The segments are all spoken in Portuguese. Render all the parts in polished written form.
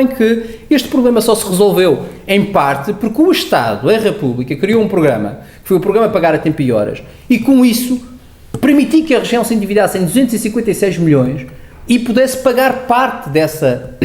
que este problema só se resolveu, em parte, porque o Estado, a República, criou um programa, que foi o programa Pagar a Tempo e Horas, e com isso permitiu que a região se endividasse em 256 milhões e pudesse pagar parte dessa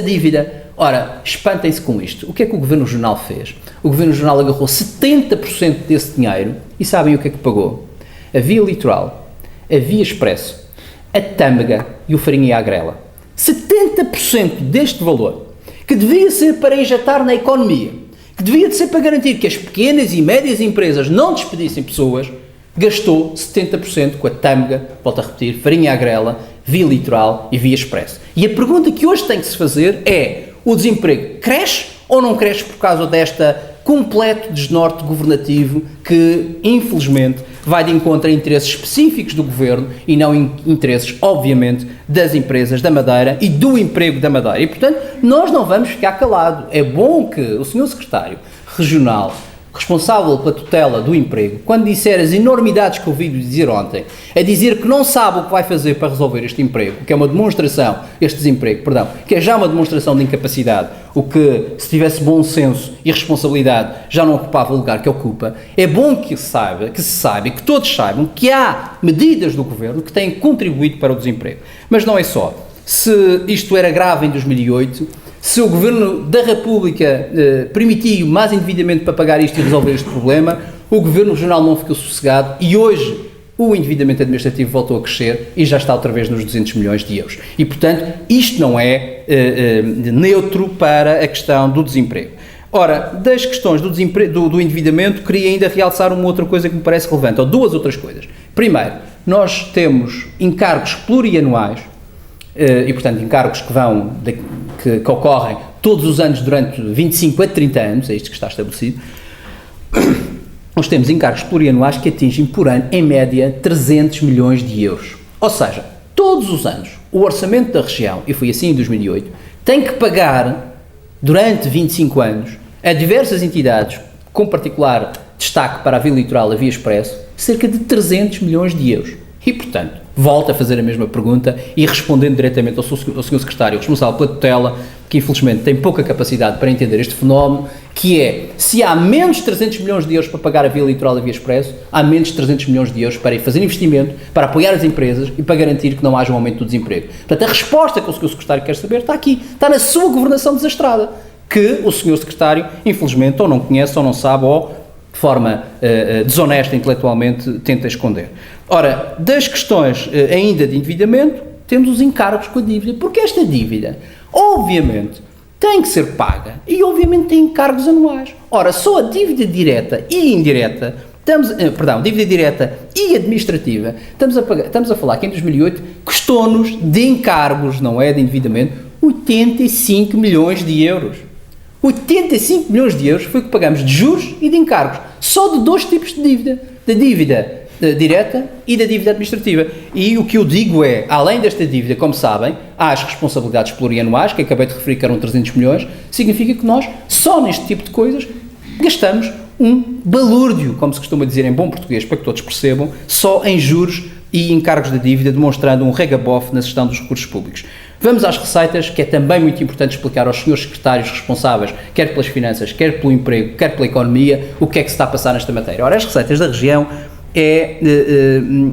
dívida. Ora, espantem-se com isto. O que é que o Governo Regional fez? O Governo Regional agarrou 70% desse dinheiro e sabem o que é que pagou? A Via Litoral, a Via Expresso, a Tâmega e o Farinha e a Agrela. 70% deste valor, que devia ser para injetar na economia, que devia de ser para garantir que as pequenas e médias empresas não despedissem pessoas, gastou 70% com a Tâmega, volto a repetir, Farinha e Agrela, Via Litoral e Via Expresso. E a pergunta que hoje tem que se fazer é: o desemprego cresce ou não cresce por causa desta completo desnorte governativo que, infelizmente, vai de encontro a interesses específicos do Governo e não interesses, obviamente, das empresas da Madeira e do emprego da Madeira. E, portanto, nós não vamos ficar calados. É bom que o Sr. Secretário Regional, responsável pela tutela do emprego, quando disser as enormidades que ouvi dizer ontem, a dizer que não sabe o que vai fazer para resolver este emprego, que é uma demonstração, este desemprego, perdão, que é já uma demonstração de incapacidade, o que, se tivesse bom senso e responsabilidade, já não ocupava o lugar que ocupa. É bom que se saiba, e que todos saibam que há medidas do Governo que têm contribuído para o desemprego. Mas não é só. Se isto era grave em 2008, se o Governo da República permitiu mais endividamento para pagar isto e resolver este problema, o Governo Regional não ficou sossegado e hoje o endividamento administrativo voltou a crescer e já está outra vez nos 200 milhões de euros. E, portanto, isto não é neutro para a questão do desemprego. Ora, das questões do endividamento, queria ainda realçar uma outra coisa que me parece relevante, ou duas outras coisas. Primeiro, nós temos encargos plurianuais, e, portanto, encargos que ocorrem todos os anos durante 25 a 30 anos, é isto que está estabelecido. Nós temos encargos plurianuais que atingem por ano, em média, 300 milhões de euros. Ou seja, todos os anos, o orçamento da região, e foi assim em 2008, tem que pagar, durante 25 anos, a diversas entidades, com particular destaque para a Via Litoral, a Via Expresso, cerca de 300 milhões de euros. E, portanto, volto a fazer a mesma pergunta e respondendo diretamente ao Sr. Secretário responsável pela tutela, que infelizmente tem pouca capacidade para entender este fenómeno, que é, se há menos de 300 milhões de euros para pagar a Via Litoral e a Via Expresso, há menos de 300 milhões de euros para ir fazer investimento, para apoiar as empresas e para garantir que não haja um aumento do desemprego. Portanto, a resposta que o Sr. Secretário quer saber está aqui, está na sua governação desastrada, que o Sr. Secretário, infelizmente, ou não conhece, ou não sabe, ou de forma desonesta intelectualmente tenta esconder. Ora, das questões ainda de endividamento, temos os encargos com a dívida, porque esta dívida, obviamente, tem que ser paga e, obviamente, tem encargos anuais. Ora, só a dívida direta e indireta, dívida direta e administrativa, estamos a falar que em 2008 custou-nos de encargos, não é de endividamento, 85 milhões de euros. 85 milhões de euros foi o que pagamos de juros e de encargos, só de dois tipos de dívida, da dívida direta e da dívida administrativa. E o que eu digo é, além desta dívida, como sabem, há as responsabilidades plurianuais, que acabei de referir que eram 300 milhões, significa que nós, só neste tipo de coisas, gastamos um balúrdio, como se costuma dizer em bom português, para que todos percebam, só em juros e encargos de dívida, demonstrando um regabof na gestão dos recursos públicos. Vamos às receitas, que é também muito importante explicar aos senhores secretários responsáveis, quer pelas finanças, quer pelo emprego, quer pela economia, o que é que se está a passar nesta matéria. Ora, as receitas da região, é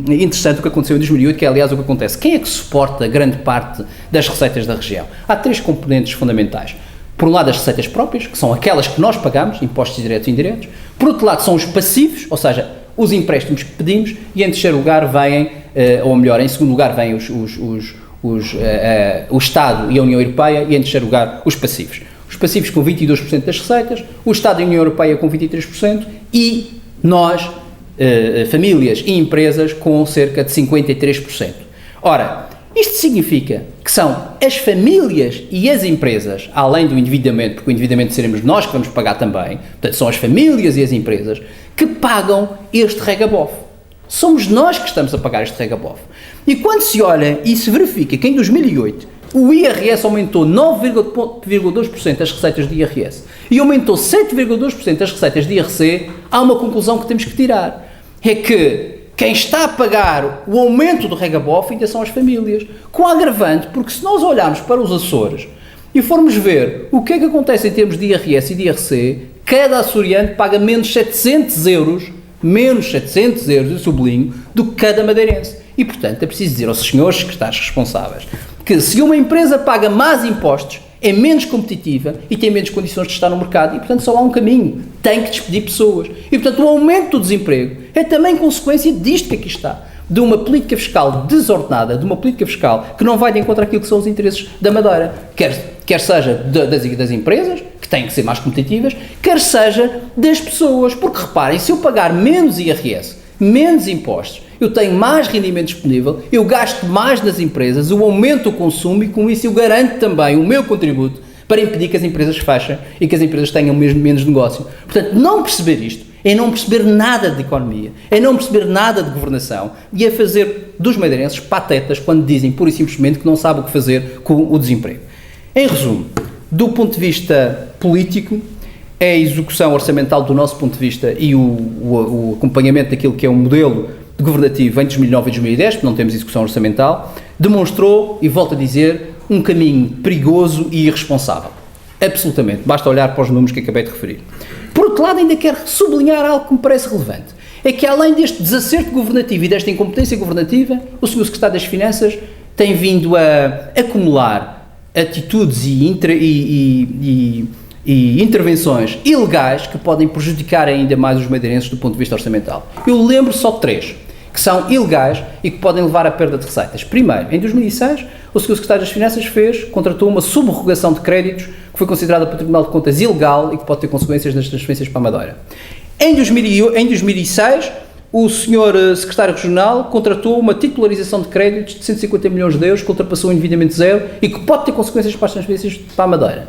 interessante o que aconteceu em 2008, que é aliás o que acontece. Quem é que suporta grande parte das receitas da região? Há três componentes fundamentais. Por um lado, as receitas próprias, que são aquelas que nós pagamos, impostos diretos e indiretos. Por outro lado, são os passivos, ou seja, os empréstimos que pedimos, e em terceiro lugar vêm, ou melhor, em segundo lugar vêm o Estado e a União Europeia, e em terceiro lugar os passivos. Os passivos com 22% das receitas, o Estado e a União Europeia com 23% e nós, famílias e empresas, com cerca de 53%. Ora, isto significa que são as famílias e as empresas, além do endividamento, porque o endividamento seremos nós que vamos pagar também, portanto são as famílias e as empresas que pagam este regabof. Somos nós que estamos a pagar este regabof. E quando se olha e se verifica que em 2008 o IRS aumentou 9,2% as receitas de IRS e aumentou 7,2% as receitas de IRC, há uma conclusão que temos que tirar. É que quem está a pagar o aumento do regabof ainda são as famílias. Com agravante, porque se nós olharmos para os Açores, e formos ver o que é que acontece em termos de IRS e de IRC, cada açoriano paga menos 700 euros, eu sublinho, do que cada madeirense. E, portanto, é preciso dizer aos senhores secretários responsáveis que se uma empresa paga mais impostos, é menos competitiva e tem menos condições de estar no mercado e, portanto, só há um caminho, tem que despedir pessoas. E, portanto, o aumento do desemprego é também consequência disto que aqui está, de uma política fiscal desordenada, de uma política fiscal que não vai de encontro àquilo que são os interesses da Madeira, quer seja das empresas, que têm que ser mais competitivas, quer seja das pessoas, porque reparem, se eu pagar menos IRS, menos impostos, eu tenho mais rendimento disponível, eu gasto mais nas empresas, eu aumento o consumo e com isso eu garanto também o meu contributo para impedir que as empresas fechem e que as empresas tenham menos negócio. Portanto, não perceber isto é não perceber nada de economia, é não perceber nada de governação e é fazer dos madeirenses patetas quando dizem pura e simplesmente que não sabem o que fazer com o desemprego. Em resumo, do ponto de vista político, é a execução orçamental do nosso ponto de vista e o acompanhamento daquilo que é um modelo governativo em 2009 e 2010, porque não temos execução orçamental, demonstrou, e volto a dizer, um caminho perigoso e irresponsável. Absolutamente. Basta olhar para os números que acabei de referir. Por outro lado, ainda quero sublinhar algo que me parece relevante. É que além deste desacerto governativo e desta incompetência governativa, o Sr. Secretário das Finanças tem vindo a acumular atitudes e intervenções ilegais que podem prejudicar ainda mais os madeirenses do ponto de vista orçamental. Eu lembro só de 3 que são ilegais e que podem levar à perda de receitas. Primeiro, em 2006, o Sr. Secretário das Finanças contratou uma subrogação de créditos que foi considerada pelo Tribunal de Contas ilegal e que pode ter consequências nas transferências para a Madeira. Em 2006, o Sr. Secretário Regional contratou uma titularização de créditos de 150 milhões de euros que ultrapassou o endividamento zero e que pode ter consequências para as transferências para a Madeira.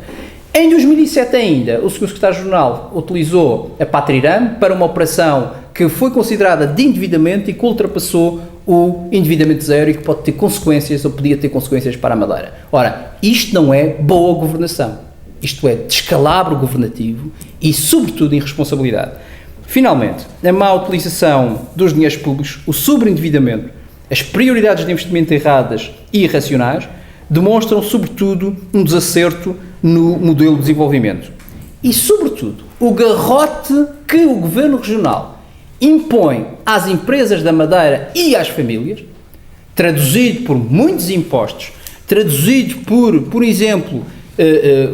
Em 2007 ainda, o Sr. Secretário Regional utilizou a Patriram para uma operação que foi considerada de endividamento e que ultrapassou o endividamento zero e que pode ter consequências ou podia ter consequências para a Madeira. Ora, isto não é boa governação. Isto é descalabro governativo e, sobretudo, irresponsabilidade. Finalmente, a má utilização dos dinheiros públicos, o sobreendividamento, as prioridades de investimento erradas e irracionais demonstram, sobretudo, um desacerto no modelo de desenvolvimento. E, sobretudo, o garrote que o Governo Regional impõe às empresas da Madeira e às famílias, traduzido por muitos impostos, traduzido por exemplo,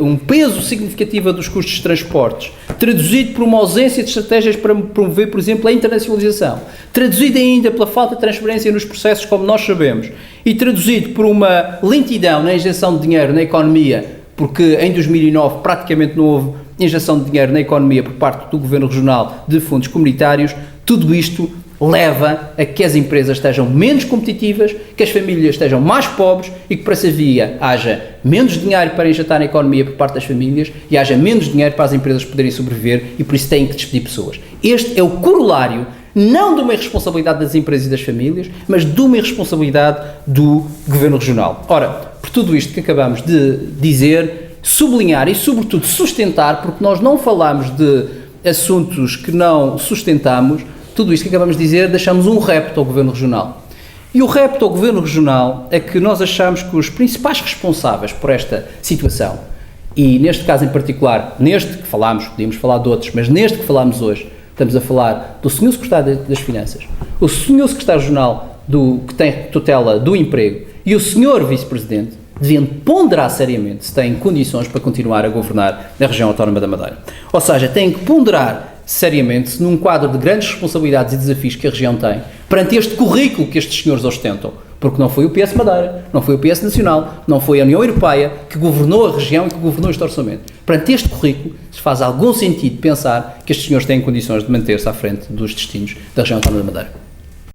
um peso significativo dos custos de transportes, traduzido por uma ausência de estratégias para promover, por exemplo, a internacionalização, traduzido ainda pela falta de transparência nos processos, como nós sabemos, e traduzido por uma lentidão na injeção de dinheiro na economia, porque em 2009 praticamente não houve injeção de dinheiro na economia por parte do Governo Regional de fundos comunitários. Tudo isto leva a que as empresas estejam menos competitivas, que as famílias estejam mais pobres e que, por essa via, haja menos dinheiro para injetar na economia por parte das famílias e haja menos dinheiro para as empresas poderem sobreviver e, por isso, têm que despedir pessoas. Este é o corolário, não de uma irresponsabilidade das empresas e das famílias, mas de uma irresponsabilidade do Governo Regional. Ora, por tudo isto que acabamos de dizer, sublinhar e, sobretudo, sustentar, porque nós não falamos de assuntos que não sustentamos, tudo isto que acabamos de dizer, deixamos um repto ao Governo Regional. E o repto ao Governo Regional é que nós achamos que os principais responsáveis por esta situação, e neste caso em particular, neste que falámos, podíamos falar de outros, mas neste que falámos hoje, estamos a falar do Sr. Secretário das Finanças, o Sr. Secretário Regional que tem tutela do emprego e o Sr. Vice-Presidente, deviam ponderar seriamente se têm condições para continuar a governar na região autónoma da Madeira. Ou seja, têm que ponderar seriamente se num quadro de grandes responsabilidades e desafios que a região tem, perante este currículo que estes senhores ostentam, porque não foi o PS Madeira, não foi o PS Nacional, não foi a União Europeia que governou a região e que governou este orçamento. Perante este currículo, se faz algum sentido pensar que estes senhores têm condições de manter-se à frente dos destinos da região autónoma da Madeira.